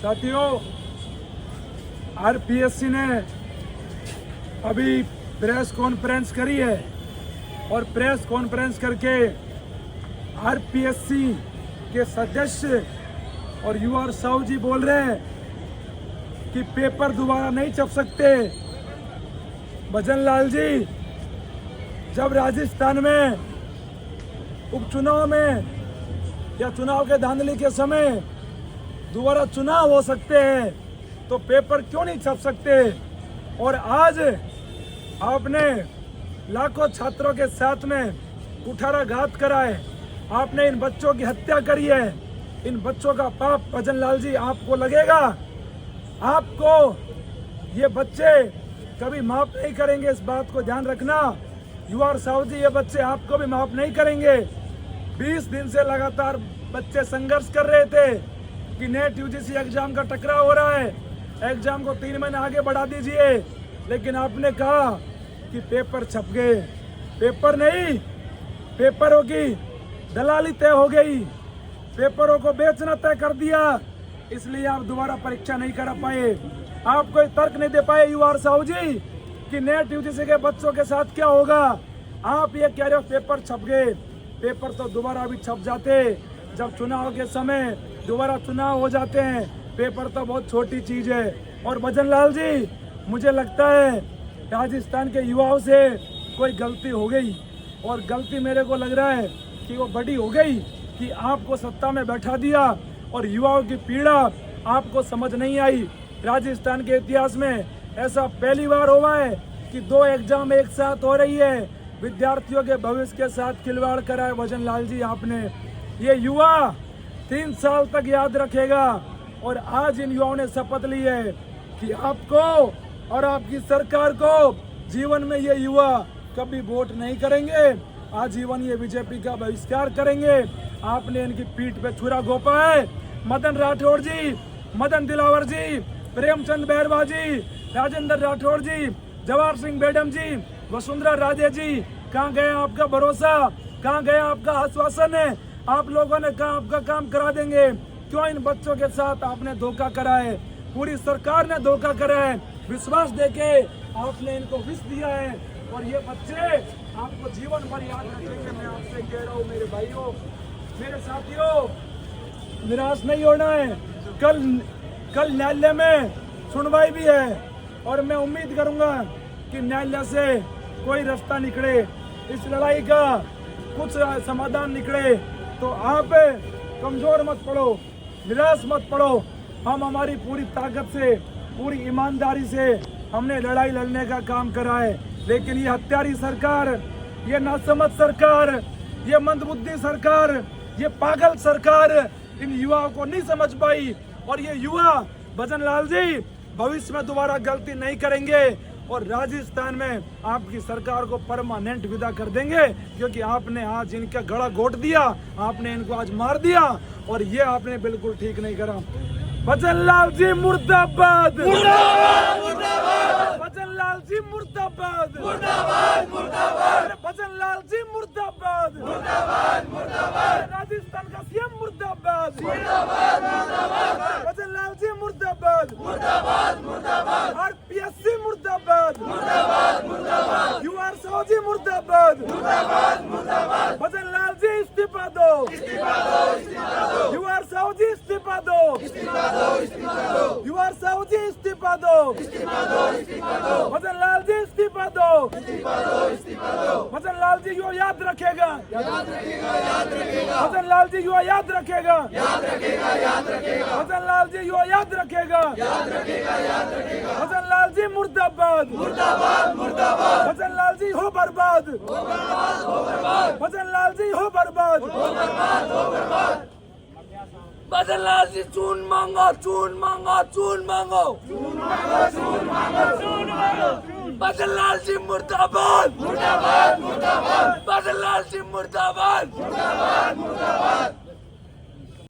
साथियों, आरपीएससी ने अभी प्रेस कॉन्फ्रेंस करी है और प्रेस कॉन्फ्रेंस करके आरपीएससी के सदस्य और युवा साहू जी बोल रहे हैं कि पेपर दोबारा नहीं छप सकते। भजन लाल जी, जब राजस्थान में उपचुनाव में या चुनाव के धांधली के समय दोबारा चुनाव हो सकते हैं तो पेपर क्यों नहीं छप सकते? और आज आपने लाखों छात्रों के साथ में कुठाराघात करा है, आपने इन बच्चों की हत्या करी है। इन बच्चों का पाप भजन लाल जी आपको लगेगा? आपको ये बच्चे कभी माफ नहीं करेंगे, इस बात को ध्यान रखना। युवा साहू जी, ये बच्चे आपको भी माफ नहीं करेंगे। 20 दिन से लगातार बच्चे संघर्ष कर रहे थे कि नेट यूजीसी एग्जाम का टकराव हो रहा है, एग्जाम को 3 महीने आगे बढ़ा दीजिए, लेकिन आपने कहा कि पेपर छप गए। पेपर नहीं, पेपरों की दलाली तय हो गई, पेपरों को बेचना तय कर दिया, इसलिए आप दोबारा परीक्षा नहीं करा पाए। आप कोई तर्क नहीं दे पाए युवा साहू जी कि नेट यूजीसी के बच्चों के साथ क्या होगा। आप ये कह रहे हो पेपर छप गए, पेपर तो दोबारा भी छप जाते जब चुनाव के समय दोबारा चुनाव हो जाते हैं। पेपर तो बहुत छोटी चीज है। और भजन लाल जी, मुझे लगता है राजस्थान के युवाओं से कोई गलती हो गई, और गलती मेरे को लग रहा है कि वो बड़ी हो गई कि आपको सत्ता में बैठा दिया और युवाओं की पीड़ा आपको समझ नहीं आई। राजस्थान के इतिहास में ऐसा पहली बार हुआ है कि 2 एग्जाम एक साथ हो रही है। विद्यार्थियों के भविष्य के साथ खिलवाड़ करा है भजन लाल जी आपने। ये युवा 3 साल तक याद रखेगा। और आज इन युवाओं ने शपथ ली है कि आपको और आपकी सरकार को जीवन में ये युवा कभी वोट नहीं करेंगे, आजीवन ये बीजेपी का बहिष्कार करेंगे। आपने इनकी पीठ पे छुरा घोंपा है। मदन राठौड़ जी, मदन दिलावर जी, प्रेमचंद बैरवा जी, राजेंद्र राठौड़ जी, जवाहर सिंह बेडम जी, वसुंधरा राजे जी, कहाँ गया आपका भरोसा? कहाँ गया आपका आश्वासन है? आप लोगों ने कहा आपका काम करा देंगे, क्यों इन बच्चों के साथ आपने धोखा करा है? पूरी सरकार ने धोखा करा है। विश्वास देके आपने इनको विष दिया है और ये बच्चे आपको जीवन भर याद रखेंगे। मैं आपसे कह रहा हूँ मेरे भाइयों, मेरे साथियों, निराश नहीं होना है। कल न्यायालय में सुनवाई भी है और मैं उम्मीद करूंगा कि न्यायालय से कोई रास्ता निकले, इस लड़ाई का कुछ समाधान निकले। तो आप कमजोर मत पड़ो, निराश मत पड़ो। हम हमारी पूरी ताकत से, पूरी ईमानदारी से हमने लड़ाई लड़ने का काम करा है, लेकिन ये हत्यारी सरकार, ये नासमझ सरकार, ये मंदबुद्धि सरकार, ये पागल सरकार इन युवाओं को नहीं समझ पाई। और ये युवा भजन लाल जी भविष्य में दोबारा गलती नहीं करेंगे और राजस्थान में आपकी सरकार को परमानेंट विदा कर देंगे, क्योंकि आपने आज इनका गला घोट दिया, आपने इनको आज मार दिया और ये आपने बिल्कुल ठीक नहीं करा। भजन लाल जी मुर्दाबाद, भजन लाल जी मुर्दाबाद, भजन लाल जी मुर्दाबाद, राजस्थान का सीएम मुर्दाबाद, भजन लाल जी मुर्दाबाद, आरपीएससी मुर्दाबाद, युवा साहू जी मुर्दाबाद, भजन लाल जी इस्तीफा दो, युवा साहू जी इस्तीफा दो, युवा साहू जी इस्तीफा दो, भजन लाल जी इस्तीफा दो, भजन लाल जी युवा याद रखेगा, भजन लाल जी युवा याद रखेगा, भजन लाल जी युवा याद रखेगा, भजन लाल जी मुर्दाबाद, भजन लाल जी हो बर्बाद, भजन लाल जी हो बर्बाद, भजन लाल जी चून मांगो, चून मांगो, चून मांगो, भजन लाल जी मुर्दाबाद, भजन लाल जी मुर्दाबाद।